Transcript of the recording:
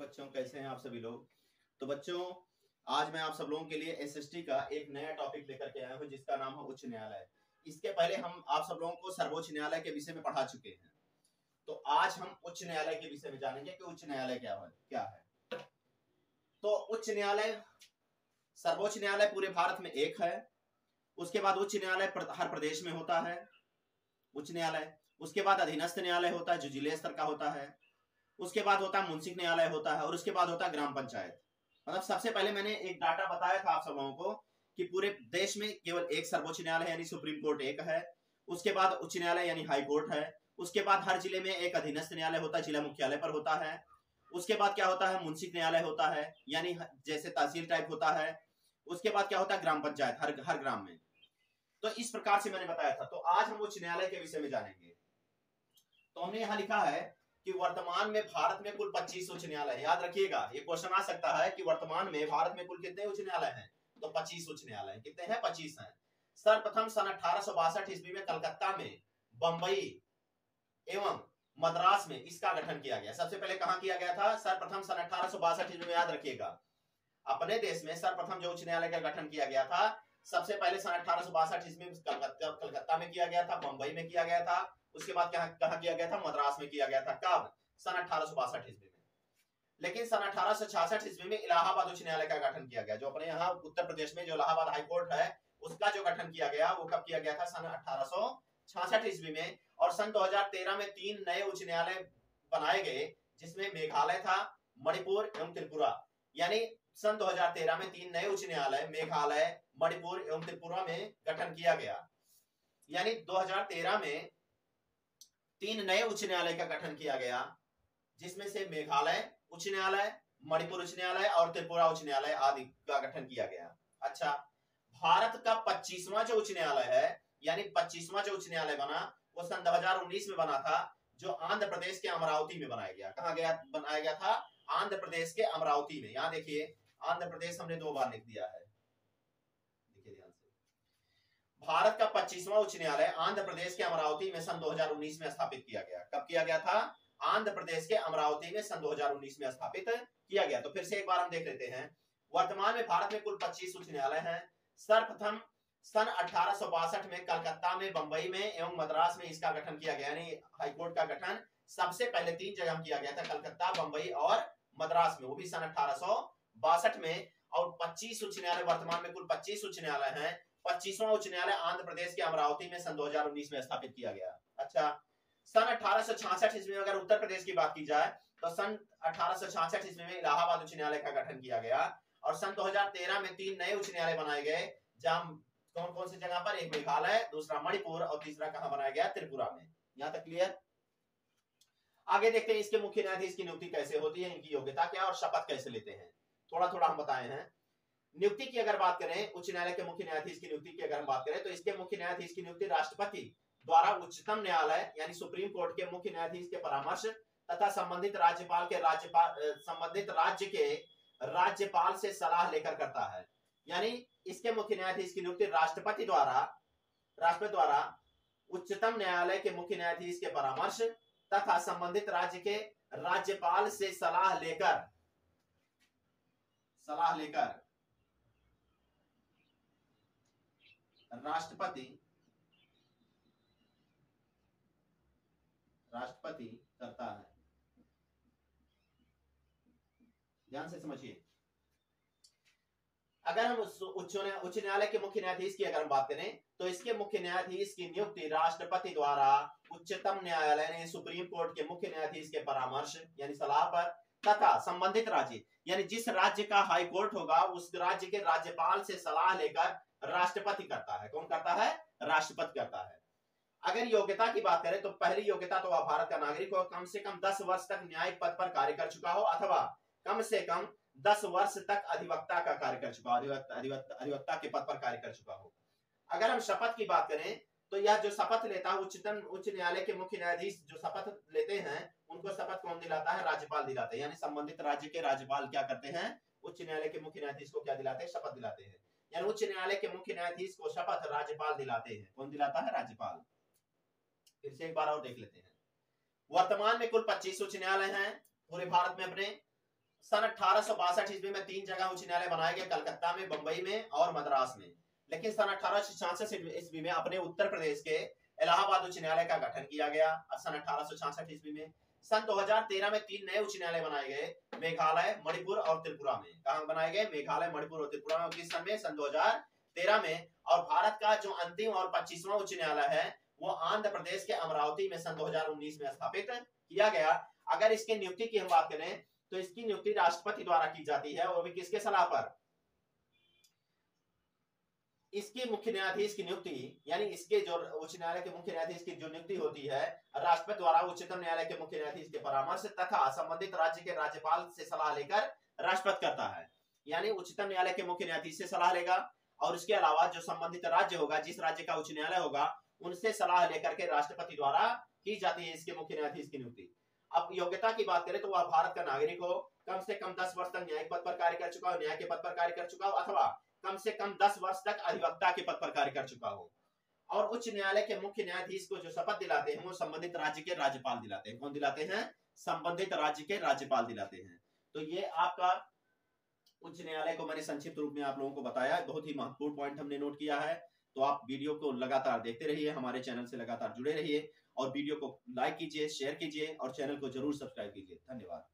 बच्चों, कैसे हैं आप सभी लोग। तो बच्चों, आज मैं आप सब लोगों के लिए एसएसटी का एक नया टॉपिक लेकर के आया हूं जिसका नाम है उच्च न्यायालय। इसके पहले हम आप सब लोगों को सर्वोच्च न्यायालय के विषय में पढ़ा चुके हैं। तो आज हम उच्च न्यायालय के विषय में जानेंगे कि उच्च न्यायालय क्या है। तो उच्च न्यायालय, सर्वोच्च न्यायालय पूरे भारत में एक है। उसके बाद उच्च न्यायालय हर प्रदेश में होता है उच्च न्यायालय। उसके बाद अधीनस्थ न्यायालय होता है जो जिले स्तर का होता है। उसके बाद होता है मुंसिफ न्यायालय होता है और उसके बाद होता है ग्राम पंचायत। मतलब सबसे पहले मैंने एक डाटा बताया था आप सब लोगों को कि पूरे देश में केवल एक सर्वोच्च न्यायालय यानी सुप्रीम कोर्ट एक है। उसके बाद उच्च न्यायालय यानी हाई कोर्ट है। उसके बाद हर जिले में एक अधीनस्थ न्यायालय होता है, जिला मुख्यालय पर होता है। उसके बाद क्या होता है, मुंसिफ न्यायालय होता है यानी जैसे तहसील टाइप होता है। उसके बाद क्या होता है, ग्राम पंचायत हर ग्राम में। तो इस प्रकार से मैंने बताया था। तो आज हम उच्च न्यायालय के विषय में जानेंगे। तो हमने यहाँ लिखा है कि वर्तमान में भारत में कुल 25 उच्च न्यायालय है। याद रखिएगा, ये क्वेश्चन आ सकता है कि वर्तमान में भारत में कुल कितने उच्च न्यायालय हैं। तो 25 उच्च न्यायालय कितने हैं, 25 हैं। सर्वप्रथम सन 1862 ईस्वी में कलकत्ता में, बंबई एवं मद्रास में इसका गठन किया गया। सबसे पहले कहां किया गया था, सर्वप्रथम सन 1862 ईस्वी में। याद रखिएगा, अपने देश में सर्वप्रथम जो उच्च न्यायालय का गठन किया गया था सबसे पहले सन 1862 ईस्वी में कलकत्ता में किया गया था, बंबई में किया गया था। उसके बाद कहां किया गया था, मद्रास में किया गया था। कब, सन 1862 ईस्वी में। लेकिन सन 1866 ईस्वी में इलाहाबाद उच्च न्यायालय का गठन किया गया। जो अपने यहाँ उत्तर प्रदेश में जो इलाहाबाद हाई कोर्ट है उसका जो गठन किया गया वो कब किया गया था, सन 1866 ईस्वी में। और सन 2013 में 3 नए उच्च न्यायालय बनाए गए जिसमें मेघालय था, मणिपुर एवं त्रिपुरा। यानी सन 2013 में 3 नए उच्च न्यायालय मेघालय, मणिपुर एवं त्रिपुरा में गठन किया गया। यानी 2013 में 3 नए उच्च न्यायालय का गठन किया गया जिसमें से मेघालय उच्च न्यायालय, मणिपुर उच्च न्यायालय और त्रिपुरा उच्च न्यायालय आदि का गठन किया गया। अच्छा, भारत का 25वां जो उच्च न्यायालय है यानी 25वां जो उच्च न्यायालय बना वो सन 2019 में बना था, जो आंध्र प्रदेश के अमरावती में बनाया गया। कहा गया, बनाया गया था आंध्र प्रदेश के अमरावती में। यहां देखिए, आंध्र प्रदेश हमने 2 बार लिख दिया है, देखिए ध्यान से। भारत का 25वां उच्च न्यायालय आंध्र प्रदेश के अमरावती में सन 2019 में स्थापित किया गया। कब किया गया था, आंध्र प्रदेश के अमरावती में सन 2019 में स्थापित किया गया। तो फिर से एक बार हम देख लेते हैं। वर्तमान में भारत में कुल 25 उच्च न्यायालय हैं। सर्वप्रथम सन 1862 में कलकत्ता में, बंबई में एवं मद्रास में इसका गठन किया गया। यानी हाईकोर्ट का गठन सबसे पहले 3 जगह किया गया था, कलकत्ता, बंबई और मद्रास में, वो भी सन 1862 में। और 25 उच्च न्यायालय, वर्तमान में कुल 25 उच्च न्यायालय हैं। 25वां उच्च न्यायालय आंध्र प्रदेश के अमरावती में सन 2019 में स्थापित किया गया। अच्छा, सन 1866 ईस्वी में अगर उत्तर प्रदेश की बात की जाए तो सन 1866 ईस्वी में इलाहाबाद उच्च न्यायालय का गठन किया गया। और सन 2013 में 3 नए उच्च न्यायालय बनाए गए, जहां कौन कौन सी जगह पर, एक मेघालय, दूसरा मणिपुर और तीसरा कहां बनाया गया, त्रिपुरा में। यहां तक क्लियर। आगे देखते हैं इसके मुख्य न्यायाधीश की नियुक्ति कैसे होती है, इनकी योग्यता क्या और शपथ कैसे लेते हैं, थोड़ा थोड़ा हम बताए हैं। नियुक्ति की अगर बात करें, उच्च न्यायालय के मुख्य न्यायाधीश की नियुक्ति की अगर हम बात करें तो इसके मुख्य न्यायाधीश की नियुक्ति राष्ट्रपति द्वारा उच्चतम न्यायालय यानी सुप्रीम कोर्ट के मुख्य न्यायाधीश के परामर्श तथा संबंधित राज्य के राज्यपाल से सलाह लेकर करता है। यानी इसके मुख्य न्यायाधीश की नियुक्ति राष्ट्रपति द्वारा उच्चतम न्यायालय के मुख्य न्यायाधीश के परामर्श तथा संबंधित राज्य के राज्यपाल से सलाह लेकर राष्ट्रपति करता है। ध्यान से समझिए। अगर हम उच्च न्यायालय के मुख्य न्यायाधीश की अगर हम बात करें तो इसके मुख्य न्यायाधीश की नियुक्ति राष्ट्रपति द्वारा उच्चतम न्यायालय यानी सुप्रीम कोर्ट के मुख्य न्यायाधीश के परामर्श यानी सलाह पर तथा संबंधित राज्य यानी जिस राज्य का हाई कोर्ट होगा उस राज्य के राज्यपाल से सलाह लेकर राष्ट्रपति करता है। कौन करता है, राष्ट्रपति करता है। अगर योग्यता की बात करें तो पहली योग्यता तो वह भारत का नागरिक हो, कम से कम 10 वर्ष तक न्यायिक पद पर कार्य कर चुका हो अथवा कम से कम 10 वर्ष तक अधिवक्ता का कार्य कर चुका हो, अधिवक्ता के पद पर कार्य कर चुका हो। अगर हम शपथ की बात करें तो यह जो शपथ लेता है उच्च न्यायालय के मुख्य न्यायाधीश जो शपथ लेते हैं उनको शपथ कौन दिलाता है, राज्यपाल दिलाते हैं। यानी संबंधित राज्य के राज्यपाल क्या करते हैं, उच्च न्यायालय के मुख्य न्यायाधीश को क्या दिलाते हैं, शपथ दिलाते हैं। यानी उच्च न्यायालय के मुख्य न्यायाधीश को शपथ राज्यपाल दिलाते हैं। कौन दिलाता है, राज्यपाल। फिर से एक बार और देख लेते हैं। वर्तमान में कुल 25 उच्च न्यायालय हैं पूरे भारत में अपने। सन 1862 ईस्वी में 3 जगह उच्च न्यायालय बनाए गए, कलकत्ता में, बंबई में और मद्रास में। लेकिन सन 1866 ईस्वी में अपने उत्तर प्रदेश के इलाहाबाद उच्च न्यायालय का गठन किया गया। सन 1866 ईस्वी में सन 2013 में 3 नए उच्च न्यायालय बनाए गए, मेघालय, मणिपुर और त्रिपुरा में। कहां बनाए गए? मेघालय, मणिपुर और त्रिपुरा में। किस सन में? सन 2013 में। और भारत का जो अंतिम और 25वां उच्च न्यायालय है वो आंध्र प्रदेश के अमरावती में सन 2019 में स्थापित किया गया। अगर इसके नियुक्ति की हम बात करें तो इसकी नियुक्ति राष्ट्रपति द्वारा की जाती है, वो भी किसके सलाह पर? इसके मुख्य न्यायाधीश की नियुक्ति, यानी इसके जो उच्च न्यायालय के मुख्य न्यायाधीश की जो नियुक्ति होती है राष्ट्रपति द्वारा उच्चतम न्यायालय के मुख्य न्यायाधीश के परामर्श तथा संबंधित राज्य के राज्यपाल से सलाह लेकर राष्ट्रपति करता है। यानी उच्चतम न्यायालय के मुख्य न्यायाधीश से सलाह लेगा और इसके अलावा जो संबंधित राज्य होगा, जिस राज्य का उच्च न्यायालय होगा, उनसे सलाह लेकर के राष्ट्रपति द्वारा की जाती है इसके मुख्य न्यायाधीश की नियुक्ति। अब योग्यता की बात करें तो वह भारत का नागरिक हो, कम से कम 10 वर्ष तक न्यायिक पद पर कार्य कर चुका हो, न्याय के पद पर कार्य कर चुका हो, अथवा कम से कम 10 वर्ष तक अधिवक्ता के पद पर कार्य कर चुका हो। और उच्च न्यायालय के मुख्य न्यायाधीश को जो शपथ दिलाते हैं वो संबंधित राज्य के राज्यपाल दिलाते हैं। कौन दिलाते हैं? संबंधित राज्य के राज्यपाल दिलाते हैं। तो ये आपका उच्च न्यायालय को मैंने संक्षिप्त रूप में आप लोगों को बताया। बहुत ही महत्वपूर्ण पॉइंट हमने नोट किया है। तो आप वीडियो को लगातार देखते रहिए, हमारे चैनल से लगातार जुड़े रहिए और वीडियो को लाइक कीजिए, शेयर कीजिए और चैनल को जरूर सब्सक्राइब कीजिए। धन्यवाद।